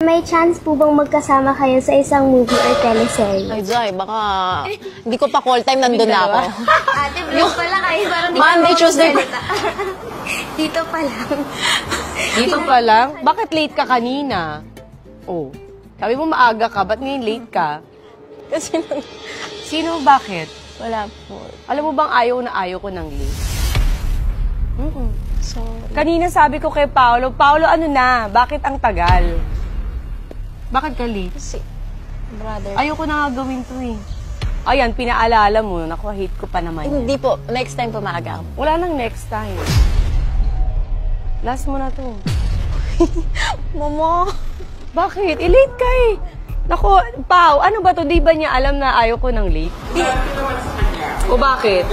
May chance po bang magkasama kayo sa isang movie or teleserye? Ay, Jai, baka hindi ko pa call time, nandun na ako. Ate, vlog pala kayo. Parang Monday, Tuesday. Dito pa lang. Dito pa lang? Bakit late ka kanina? Oh, sabi mo maaga ka, ba't ngayon late ka? Kasi Sino, bakit? wala po. Alam mo bang ayaw ko ng late? Sorry. Kanina sabi ko kay Paolo, ano na, bakit ang tagal? Bakit ka late? Kasi, brother. Ayoko na nga gawin to eh. Ayan, pinaalala mo, naku, hate ko pa naman yan. Hindi po. Next time po maaga ako. Wala nang next time. Last mo na to. Mama. Bakit? I-late ka eh. Naku, Pao, ano ba to? Di ba niya alam na ayaw ko ng late? O bakit?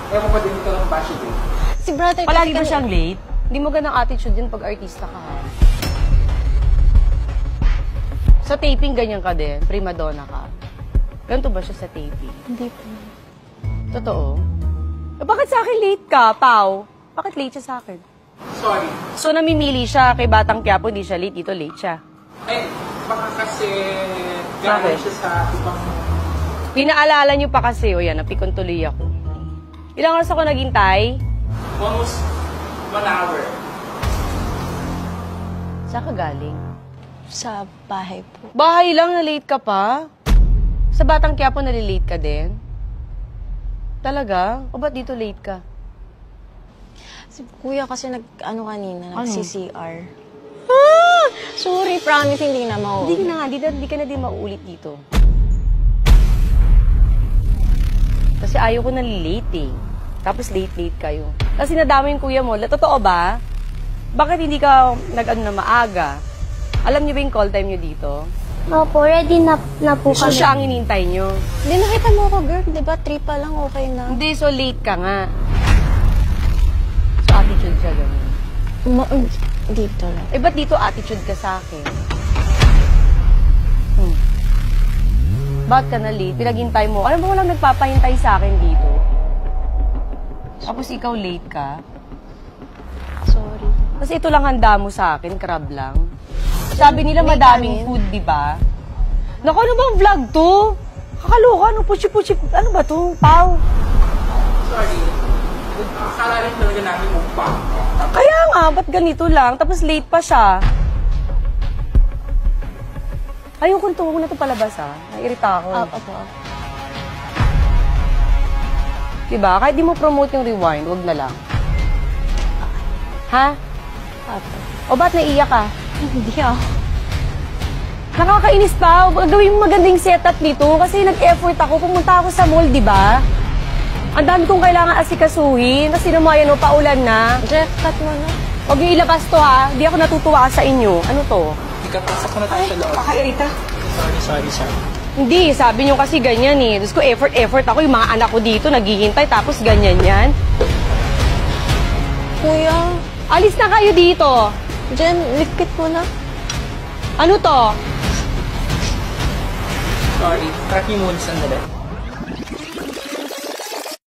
Ewan pa din ito ng bashi din. Si brother Palagi ba kasi siyang late? Hindi mo ganang attitude yun pag artista ka. Ha? Sa taping, ganyan ka din. Prima donna ka. Ganito ba siya sa taping? Hindi po. Totoo? Eh, bakit sa akin late ka, Pao? Bakit late siya sa akin? Sorry. So, namimili siya kay Batang Quiapo, hindi siya late. Dito late siya. Eh, baka kasi Bakit? galing siya sa ibang... Pinaalala niyo pa kasi, o yan, napikon tuloy ako. Ilang oras ako naghintay? Almost 1 hour. Saan ka galing? Sa bahay po. Bahay lang, na late ka pa? Sa Batang Quiapo, nalilate ka din? Talaga? O ba't dito late ka? Si kuya kasi nag-ano kanina, Ano? nag-CCR. Ah! Sorry, promise, hindi na mau. Hindi na nga, hindi ka na din mauulit dito. Kasi ayaw ko na late eh. Tapos late kayo. Kasi nadama yung kuya mo. Totoo ba? Bakit hindi ka nag-ano na maaga? Alam niyo ba yung call time niyo dito? Opo, ready na po So kami. siya ang inintay niyo. Hindi, nakita mo ako, girl. Diba, 3 pa lang, okay na. Hindi, so late ka nga. So attitude siya ganun. Dito lang. Eh, ba't dito attitude ka sa akin? Bakit ka na late? Pinaghintay mo. Alam mo, walang nagpapahintay sa akin dito. Tapos ikaw late ka. Sorry. Kasi ito lang handa mo sa akin, crab lang. Sabi nila May madaming kanin. food, di ba? Naku, ano bang vlog to? Kakaloka, ano, puchi-puchi, ano ba to, Pao? Sorry. Akala rin talaga namin mukbang. Kaya nga, ba't ganito lang? Tapos late pa siya. Ayoko nito, huwag na ito palabas, ha? Nairita ako. Opo. Diba? Kahit di mo promote yung rewind, wag na lang. Ha? Opo. O ba't naiyak ka? Hindi ako. Nakakainis pa. Gawin mo magandang setup dito kasi nag-effort ako. Pumunta ako sa mall, di ba? Ang dami kong kailangan asikasuhin. Tapos sinumayan o, paulan na. Jeff, cut mo na. Huwag niyo ilabas to, ha? Di ako natutuwa sa inyo. Ano to? Ikapasok ko na tayo sa loob. Kakairita. Sorry. Hindi, sabi niyo kasi ganyan eh. Tapos ko effort ako. Yung mga anak ko dito naghihintay tapos ganyan yan. Kuya, Alis na kayo dito. Jen, likit mo na. Ano to? Sorry. Track niyo muna sandali.